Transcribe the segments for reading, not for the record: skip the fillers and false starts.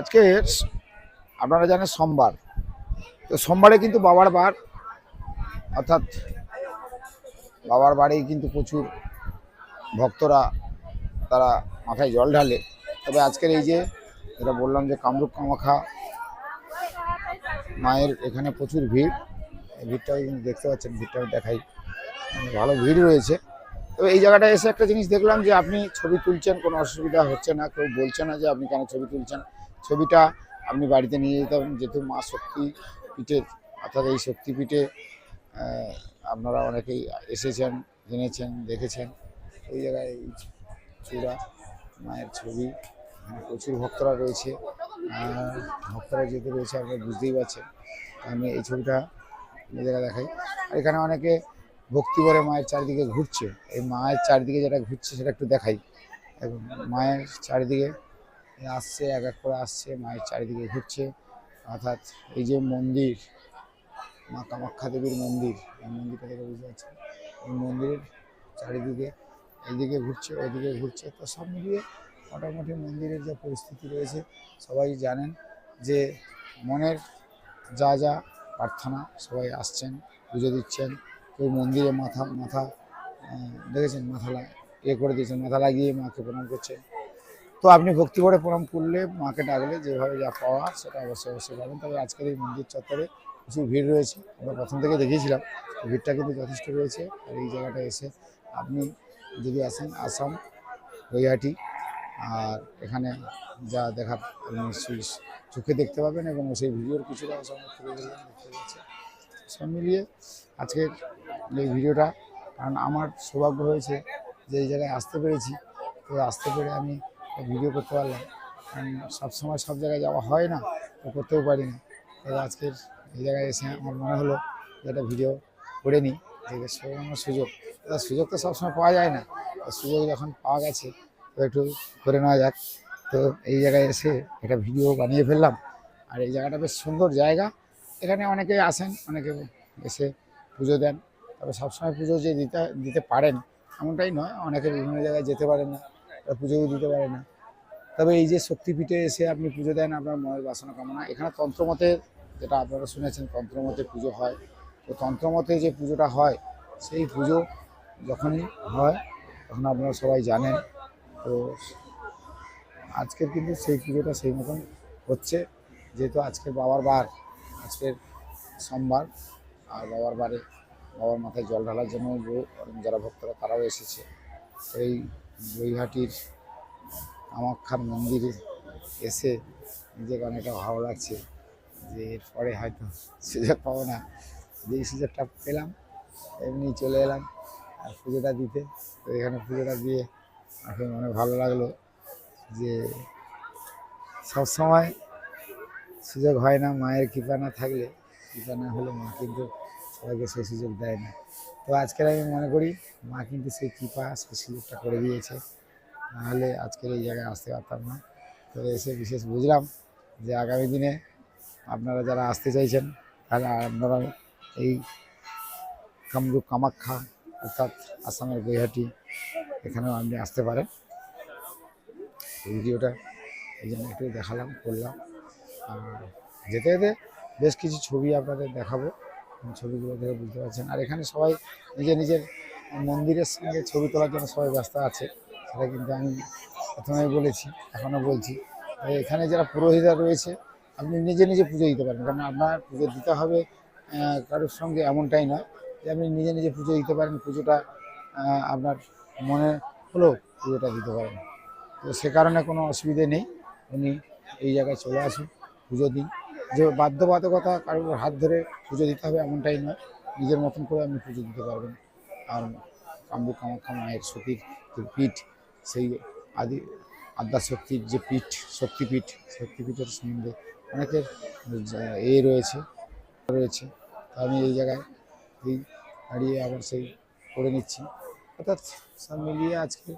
আজকে আপনারা জানেন সোমবার। তো সোমবারে কিন্তু বাবার বার, অর্থাৎ বাবার বাড়ি কিন্তু প্রচুর ভক্তরা তারা মাথায় জল ঢালে। তবে আজকের এই যে যেটা বললাম যে কামরূপ কামাখ্যা মায়ের এখানে প্রচুর ভিড়। এই ভিড়টা কিন্তু দেখতে পাচ্ছেন, ভিড়টা দেখাই, ভালো ভিড় রয়েছে। তবে এই জায়গাটায় এসে একটা জিনিস দেখলাম যে আপনি ছবি তুলছেন, কোনো অসুবিধা হচ্ছে না, কেউ বলছে না যে আপনি কেন ছবি তুলছেন। ছবিটা আপনি বাড়িতে নিয়ে যেতে পারেন, যেহেতু মা শক্তি পীঠের, অর্থাৎ এই শক্তিপীঠে আপনারা অনেকেই এসেছেন, জেনেছেন, দেখেছেন। ওই জায়গায় এই চূড়া মায়ের ছবি, প্রচুর ভক্তরা রয়েছে। ভক্তরা যেতে রয়েছে আপনারা বুঝতেই পারছেন। আমি এই ছবিটা এই জায়গায় দেখাই। আর এখানে অনেকে ভক্তি করে মায়ের চারিদিকে ঘুরছে। এই মায়ের চারিদিকে যেটা ঘুরছে সেটা একটু দেখাই। মায়ের চারিদিকে আসছে, এক এক করে আসছে, মায়ের চারিদিকে ঘুরছে। অর্থাৎ এই যে মন্দির, মা কামাখ্যা দেবীর মন্দির, এই মন্দিরটা দেখে বুঝতে পারছেন। এই মন্দিরের চারিদিকে এইদিকে ঘুরছে, ওইদিকে ঘুরছে। তো সব মিলিয়ে মোটামুটি মন্দিরের যে পরিস্থিতি রয়েছে সবাই জানেন যে মনের যা যা প্রার্থনা, সবাই আসছেন, পুজো দিচ্ছেন। কেউ মন্দিরে মাথা মাথা দেখেছেন, মাথা করে দিয়েছেন, মাথা লাগিয়ে মাকে প্রণাম করছেন। তো আপনি ভক্তি করে প্রণাম করলে, মাকে ডাকলে যেভাবে যা পাওয়া সেটা অবশ্যই অবশ্যই পাবেন। তবে আজকের এই মন্দির চত্বরে প্রচুর ভিড় রয়েছে, আমরা প্রথম থেকে দেখিয়েছিলাম। ভিড়টা কিন্তু যথেষ্ট রয়েছে। আর এই জায়গাটা এসে আপনি যদি আসেন আসাম গৈহাটি, আর এখানে যা দেখার আপনি নিশ্চয়ই চোখে দেখতে পাবেন, এবং সেই ভিডিওর কিছুটা তুলে দিলাম, দেখতে পাচ্ছি। সব মিলিয়ে আজকের এই ভিডিওটা, কারণ আমার সৌভাগ্য হয়েছে যে এই জায়গায় আসতে পেরেছি। তো আসতে পেরে আমি ভিডিও করতে পারলাম, কারণ সবসময় সব জায়গায় যাওয়া হয় না, তো করতেও পারি না। তবে আজকের এই জায়গায় এসে আমার মনে হলো যে একটা ভিডিও করে নিই, যে আমার সুযোগ তো সবসময় পাওয়া যায় না। সুযোগ যখন পাওয়া গেছে তো একটু করে নেওয়া যাক। তো এই জায়গায় এসে একটা ভিডিও বানিয়ে ফেললাম। আর এই জায়গাটা বেশ সুন্দর জায়গা। এখানে অনেকে আসেন, অনেকে এসে পুজো দেন। তবে সবসময় পুজো যে দিতে পারেন এমনটাই নয়, অনেকে বিভিন্ন জায়গায় যেতে পারেন না, পুজোও দিতে পারে না। তবে এই যে শক্তিপীঠে এসে আপনি পুজো দেন আপনার মনের বাসনা কামনা। এখানে তন্ত্রমতে, যেটা আপনারা শুনেছেন, তন্ত্রমতে পুজো হয়। তো তন্ত্রমতে যে পুজোটা হয়, সেই পুজো যখনই হয় তখন আপনারা সবাই জানেন। তো আজকের কিন্তু সেই পুজোটা সেই মতন হচ্ছে, যেহেতু আজকের বাবার বার, আজকের সোমবার। আর বাবার বারে বাবার মাথায় জল ঢালার জন্য যারা ভক্তরা তারাও এসেছে। এই বৈহাটির কামাখ্যার মন্দিরে এসে নিজেকে অনেকটা ভালো লাগছে যে এরপরে হয়তো সুযোগ পাবো না। যেই সুযোগটা পেলাম এমনি চলে এলাম আর পুজোটা দিতে। তো এখানে পুজোটা দিয়ে আমাকে মনে ভালো লাগলো যে সবসময় সুযোগ হয় না, মায়ের কৃপা না থাকলে, কৃপা না হলে মা কিন্তু সবাইকে সেই সুযোগ দেয় না। তো আজকের আমি মনে করি মা কিন্তু সেই কৃপা, সেই সুযোগটা করে দিয়েছে, নাহলে আজকের এই জায়গায় আসতে পারতাম না। তো এসে বিশেষ বুঝলাম যে আগামী দিনে আপনারা যারা আসতে চাইছেন তাহলে আপনারা এই কামরূপ কামাখ্যা, অর্থাৎ আসামের গৈহাটি, এখানেও আপনি আসতে পারেন। এই ভিডিওটা এই জন্য একটু দেখালাম, করলাম। আর যেতে যেতে বেশ কিছু ছবি আপনাদের দেখাবো, ছবিগুলো দেখে বুঝতে পারছেন। আর এখানে সবাই নিজের মন্দিরের সঙ্গে ছবি তোলার জন্য সবাই ব্যস্ত আছে, সেটা কিন্তু আমি প্রথমেই বলেছি, এখনও বলছি। এখানে যারা পুরোহিতরা রয়েছে, আপনি নিজে পুজো দিতে পারেন, কারণ আপনার পুজো দিতে হবে কারোর সঙ্গে এমনটাই নয় যে আপনি নিজে পুজো দিতে পারেন। পুজোটা আপনার মনে হলো পুজোটা দিতে পারেন। তো সে কারণে কোনো অসুবিধে নেই, উনি এই জায়গায় চলে আসুন, পুজো দিন। যে বাধ্যবাধকতা কারোর হাত ধরে পুজো দিতে হবে এমনটাই নয়, নিজের মতন করে আপনি পুজো দিতে পারবেন। আর কামরূপ কামাখ্যা মায়ের সতীর যে পীঠ, সেই আদ্যাশক্তির যে পীঠ, শক্তিপীঠের সম্বন্ধে অনেকের রয়েছে। তো আমি এই জায়গায় দাঁড়িয়ে আবার সেই করে নিচ্ছি। অর্থাৎ সব মিলিয়ে আজকে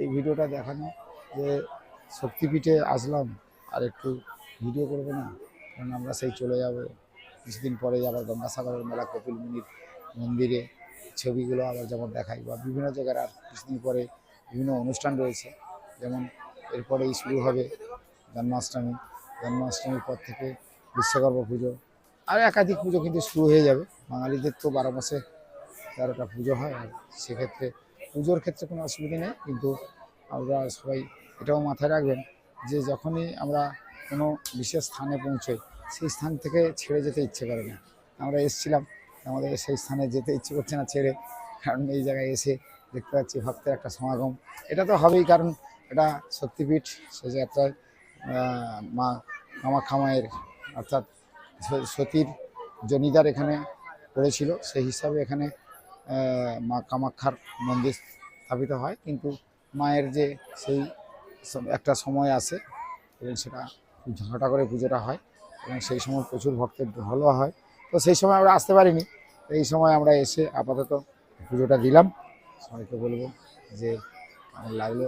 এই ভিডিওটা দেখানো যে শক্তিপীঠে আসলাম, আর একটু ভিডিও করবো না, কারণ আমরা সেই চলে যাব কিছুদিন পরে আবার গঙ্গাসাগরের মেলা, কপিল মুনির মন্দিরে ছবিগুলো আবার যেমন দেখাই, বা বিভিন্ন জায়গার আর কিছুদিন পরে বিভিন্ন অনুষ্ঠান রয়েছে। যেমন এরপরেই শুরু হবে জন্মাষ্টমী, জন্মাষ্টমীর পর থেকে বিশ্বকর্মা পুজো আর একাধিক পুজো কিন্তু শুরু হয়ে যাবে। বাঙালিদের তো 12 মাসে 13টা পুজো হয়, আর সেক্ষেত্রে পুজোর ক্ষেত্রে কোনো অসুবিধা নেই। কিন্তু আমরা সবাই এটাও মাথায় রাখবেন যে যখনই আমরা কোনো বিশেষ স্থানে পৌঁছই সেই স্থান থেকে ছেড়ে যেতে ইচ্ছে করে না। আমরা এসেছিলাম, আমাদের সেই স্থানে যেতে ইচ্ছে করছে না ছেড়ে, কারণ এই জায়গায় এসে দেখতে পাচ্ছি ভক্তের একটা সমাগম। এটা তো হবেই, কারণ এটা শক্তিপীঠ। সে যাত্রায় মা কামাখ্যা মায়ের অর্থাৎ সতীর জনিদার এখানে করেছিল, সেই হিসাবে এখানে মা কামাখ্যার মন্দির স্থাপিত হয়। কিন্তু মায়ের যে সেই একটা সময় আসে এবং সেটা ঝাঁটা করে পুজোটা হয় এবং সেই সময় প্রচুর ভক্তের ঢলও হয়। তো সেই সময় আমরা আসতে পারিনি, এই সময় আমরা এসে আপাতত পুজোটা দিলাম। সবাইকে বলবো যে কেমন লাগলো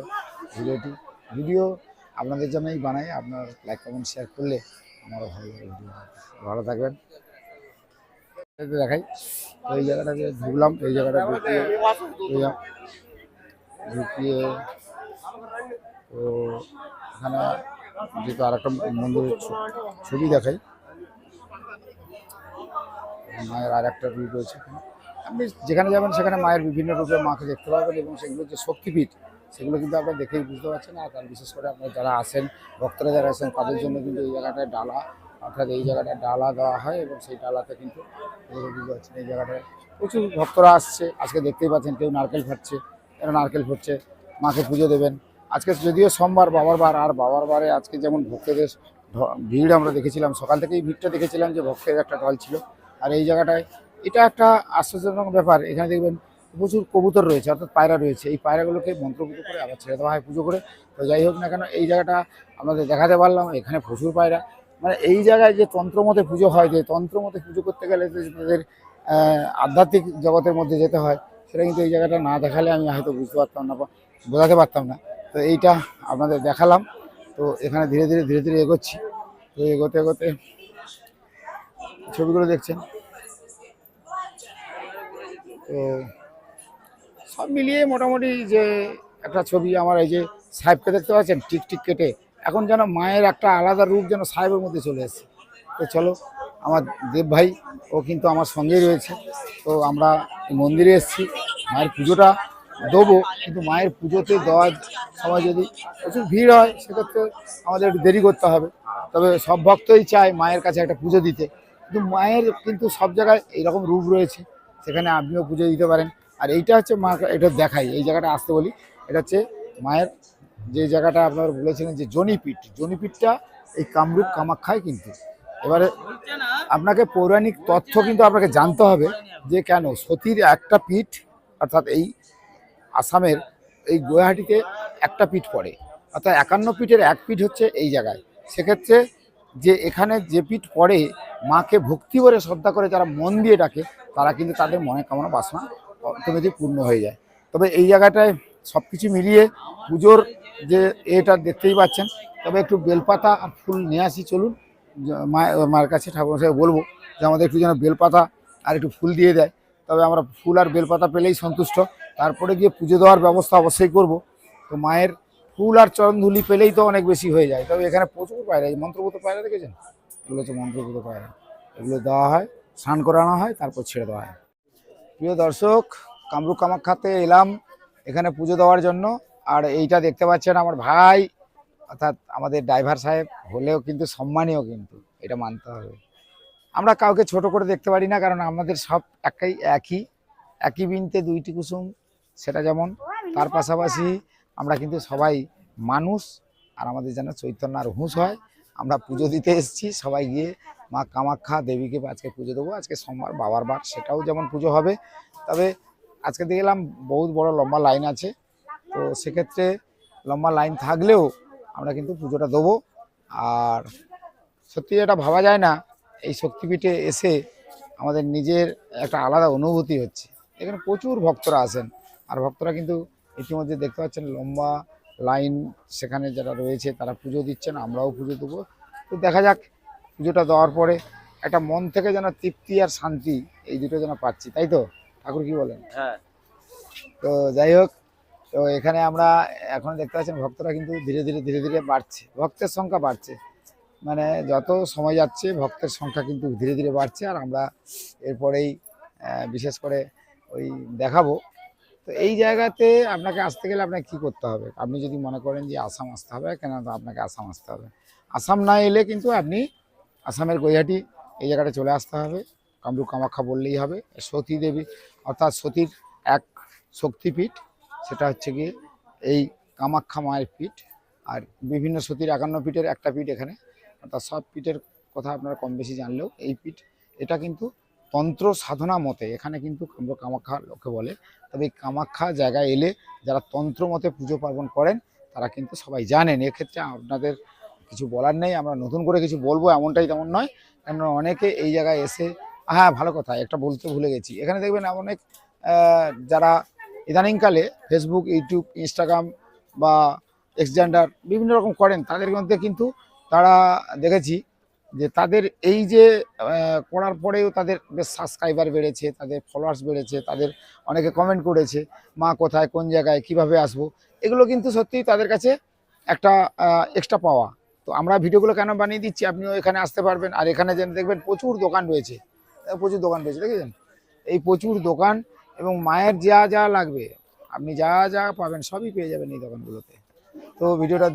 ভিডিও আপনাদের জন্যই বানাই। আপনার লাইক কমেন্ট শেয়ার করলে আমারও ভালো লাগে। ভালো থাকবেন। দেখাই এই জায়গাটা যে ঢুকলাম, এই জায়গাটা ঢুকিয়ে তো এখানে যেহেতু আর একটা মন্দিরের ছবি দেখাই, মায়ের আর একটা রূপ রয়েছে। আপনি যেখানে যাবেন সেখানে মায়ের বিভিন্ন রূপে মাকে দেখতে পাবেন এবং সেগুলো যে শক্তিপীঠ সেগুলো কিন্তু আপনারা দেখেই বুঝতে পারছেন। আর তার বিশেষ করে আপনারা যারা আসেন, ভক্তরা যারা আসেন, তাদের জন্য কিন্তু এই জায়গাটায় ডালা, অর্থাৎ এই জায়গাটায় ডালা দেওয়া হয় এবং সেই ডালাতে কিন্তু বুঝতে পারছেন এই জায়গাটায় প্রচুর ভক্তরা আসছে। আজকে দেখতেই পাচ্ছেন কেউ নারকেল ফাটছে, এরা নারকেল ফুটছে, মাকে পুজো দেবেন। আজকে যদিও সোমবার, বাবার বার, আর বাবার বারে আজকে যেমন ভক্তদের ভিড় আমরা দেখেছিলাম, সকাল থেকেই ভিড়টা দেখেছিলাম যে ভক্তের একটা ঢল ছিল। আর এই জায়গাটায় এটা একটা আশ্চর্যজনক ব্যাপার, এখানে দেখবেন প্রচুর কবুতর রয়েছে, অর্থাৎ পায়রা রয়েছে। এই পায়রাগুলোকে মন্ত্রপুত করে আবার ছেড়ে দেওয়া হয় পুজো করে। তো যাই হোক না কেন, এই জায়গাটা আপনাদের দেখাতে পারলাম। এখানে প্রচুর পায়রা, মানে এই জায়গায় যে তন্ত্রমতে পুজো হয়, যে তন্ত্রমতে পুজো করতে গেলে তাদের আধ্যাত্মিক জগতের মধ্যে যেতে হয়, সেটা কিন্তু এই জায়গাটা না দেখালে আমি হয়তো বুঝতে পারতাম না বা বোঝাতে পারতাম না। তো এইটা আপনাদের দেখালাম। তো এখানে ধীরে ধীরে এগোচ্ছি। তো এগোতে এগোতে ছবিগুলো দেখছেন, তো সব মিলিয়ে মোটামুটি যে একটা ছবি আমার, এই যে সাহেবকে দেখতে পাচ্ছেন টিকটিক কেটে, এখন যেন মায়ের একটা আলাদা রূপ যেন সাহেবের মধ্যে চলে এসেছে। তো চলো, আমার দেব ভাই ও কিন্তু আমার সঙ্গেই রয়েছে। তো আমরা মন্দিরে এসেছি, মায়ের পুজোটা দেবো, কিন্তু মায়ের পুজোতে দেওয়ার সময় যদি প্রচুর ভিড় হয় সেক্ষেত্রে আমাদের একটু দেরি করতে হবে। তবে সব ভক্তই চায় মায়ের কাছে একটা পুজো দিতে, কিন্তু মায়ের কিন্তু সব জায়গায় এইরকম রূপ রয়েছে, সেখানে আপনিও পুজো দিতে পারেন। আর এইটা হচ্ছে মা, এটা দেখাই, এই জায়গাটা আসতে বলি, এটা হচ্ছে মায়ের যে জায়গাটা আপনারা বলেছিলেন যে জনিপীঠটা এই কামরূপ কামাখ্যায়। কিন্তু এবারে আপনাকে পৌরাণিক তথ্য কিন্তু আপনাকে জানতে হবে যে কেন সতীর একটা পীঠ, অর্থাৎ এই আসামের এই গুয়াহাটিতে একটা পীঠ পড়ে, অর্থাৎ 51 পীঠের এক পীঠ হচ্ছে এই জায়গায়। সেক্ষেত্রে যে এখানে যে পীঠ পড়ে, মাকে ভক্তি করে শ্রদ্ধা করে যারা মন দিয়ে ডাকে, তারা কিন্তু তাদের মনে কামনা বাসনা অটোমেটিক পূর্ণ হয়ে যায়। তবে এই জায়গাটায় সব কিছু মিলিয়ে পুজোর যে এটা দেখতেই পাচ্ছেন। তবে একটু বেলপাতা আর ফুল নিয়ে আসি, চলুন মায়ের কাছে ঠাকুর সাহেব বলবো যে আমাদের একটু যেন বেলপাতা আর একটু ফুল দিয়ে দেয়। তবে আমরা ফুল আর বেলপাতা পেলেই সন্তুষ্ট, তারপরে গিয়ে পুজো দেওয়ার ব্যবস্থা অবশ্যই করব। তো মায়ের ফুল আর চরণধুলি পেলেই তো অনেক বেশি হয়ে যায়। তবে এখানে প্রচুর পায়রা, এই মন্ত্রপুত পায়রা দেখেছেন, এগুলো হচ্ছে মন্ত্রপুত পায়রা। এগুলো দেওয়া হয়, স্নান করানো হয়, তারপর ছেড়ে দেওয়া হয়। প্রিয় দর্শক, কামরূপ কামাখ্যাতে এলাম এখানে পুজো দেওয়ার জন্য। আর এইটা দেখতে পাচ্ছেন আমার ভাই, অর্থাৎ আমাদের ড্রাইভার সাহেব হলেও কিন্তু সম্মানীয়, কিন্তু এটা মানতে হবে। আমরা কাউকে ছোট করে দেখতে পারি না, কারণ আমাদের সব একই বৃন্তে দুইটি কুসুম, সেটা যেমন। তার পাশাপাশি আমরা কিন্তু সবাই মানুষ, আর আমাদের যেন চৈতন্য আর হুঁশ হয়। আমরা পুজো দিতে এসেছি সবাই গিয়ে মা কামাখ্যা দেবীকে আজকে পুজো দেবো। আজকে সোমবার, বাবার বার, সেটাও যেমন পুজো হবে। তবে আজকে দেখলাম বহুত বড় লম্বা লাইন আছে, তো সেক্ষেত্রে লম্বা লাইন থাকলেও আমরা কিন্তু পুজোটা দেবো। আর সত্যি এটা ভাবা যায় না, এই শক্তিপীঠে এসে আমাদের নিজের একটা আলাদা অনুভূতি হচ্ছে। এখানে প্রচুর ভক্তরা আসেন, আর ভক্তরা কিন্তু ইতিমধ্যে দেখতে পাচ্ছেন লম্বা লাইন, সেখানে যারা রয়েছে তারা পুজো দিচ্ছেন, আমরাও পুজো দেবো। তো দেখা যাক, পুজোটা দেওয়ার পরে একটা মন থেকে যেন তৃপ্তি আর শান্তি, এই দুটো যেন পাচ্ছি, তাই তো ঠাকুর কি বলেন? হ্যাঁ। তো যাই হোক, তো এখানে আমরা এখন দেখতে পাচ্ছেন ভক্তরা কিন্তু ধীরে ধীরে বাড়ছে, ভক্তের সংখ্যা বাড়ছে। মানে যত সময় যাচ্ছে ভক্তের সংখ্যা কিন্তু ধীরে ধীরে বাড়ছে, আর আমরা এরপরেই বিশেষ করে ওই দেখাবো। তো এই জায়গাতে আপনাকে আসতে গেলে আপনাকে কী করতে হবে, আপনি যদি মনে করেন যে আসাম আসতে হবে, কেন তো আপনাকে আসাম আসতে হবে। আসাম না এলে কিন্তু আপনি আসামের গৈহাটি এই জায়গাটা চলে আসতে হবে। কামরূপ কামাখ্যা বললেই হবে। সতী দেবী অর্থাৎ সতীর এক শক্তিপীঠ, সেটা হচ্ছে গিয়ে এই কামাখ্যা মায়ের পীঠ। আর বিভিন্ন সতীর 51 পীঠের একটা পীঠ এখানে, অর্থাৎ সব পীঠের কথা আপনারা কম বেশি জানলেও এই পীঠ এটা কিন্তু তন্ত্র সাধনা মতে এখানে কিন্তু কামরূপ কামাখ্যা লোকে বলে। তবে এই কামাখ্যা জায়গায় এলে যারা তন্ত্র মতে পুজো পার্বণ করেন তারা কিন্তু সবাই জানেন। এক্ষেত্রে আপনাদের কিছু বলার নেই, আমরা নতুন করে কিছু বলবো এমনটাই তেমন নয়। কেন অনেকে এই জায়গায় এসে, হ্যাঁ ভালো কথা একটা বলতে ভুলে গেছি, এখানে দেখবেন অনেক যারা ইদানিংকালে ফেসবুক, ইউটিউব, ইনস্টাগ্রাম বা এক্সজেন্ডার বিভিন্ন রকম করেন, তাদের মধ্যে কিন্তু তারা দেখেছি যে তাদের এই যে করার পরেও তাদের বেশ সাবস্ক্রাইবার বেড়েছে, তাদের ফলোয়ার্স বেড়েছে, তাদের অনেকে কমেন্ট করেছে মা কোথায়, কোন জায়গায়, কিভাবে আসবো। এগুলো কিন্তু সত্যিই তাদের কাছে একটা এক্সট্রা পাওয়া। তো আমরা ভিডিওগুলো কেন বানিয়ে দিচ্ছি, আপনিও এখানে আসতে পারবেন। আর এখানে যেন দেখবেন প্রচুর দোকান রয়েছে, প্রচুর দোকান রয়েছে, দেখেছেন এই প্রচুর দোকান, এবং মায়ের যা যা লাগবে আপনি যা যা পাবেন সবই পেয়ে যাবেন এই দোকানগুলোতে। তো ভিডিওটা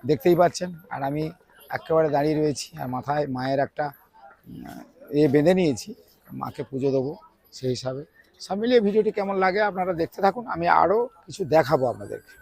দেখতেই পাচ্ছেন, আর আমি একেবারে দাঁড়িয়ে রয়েছি, আর মাথায় মায়ের একটা বেঁধে নিয়েছি, মাকে পুজো দেবো সেই হিসাবে। সব মিলিয়ে ভিডিওটি কেমন লাগে আপনারা দেখতে থাকুন, আমি আরও কিছু দেখাবো আপনাদেরকে।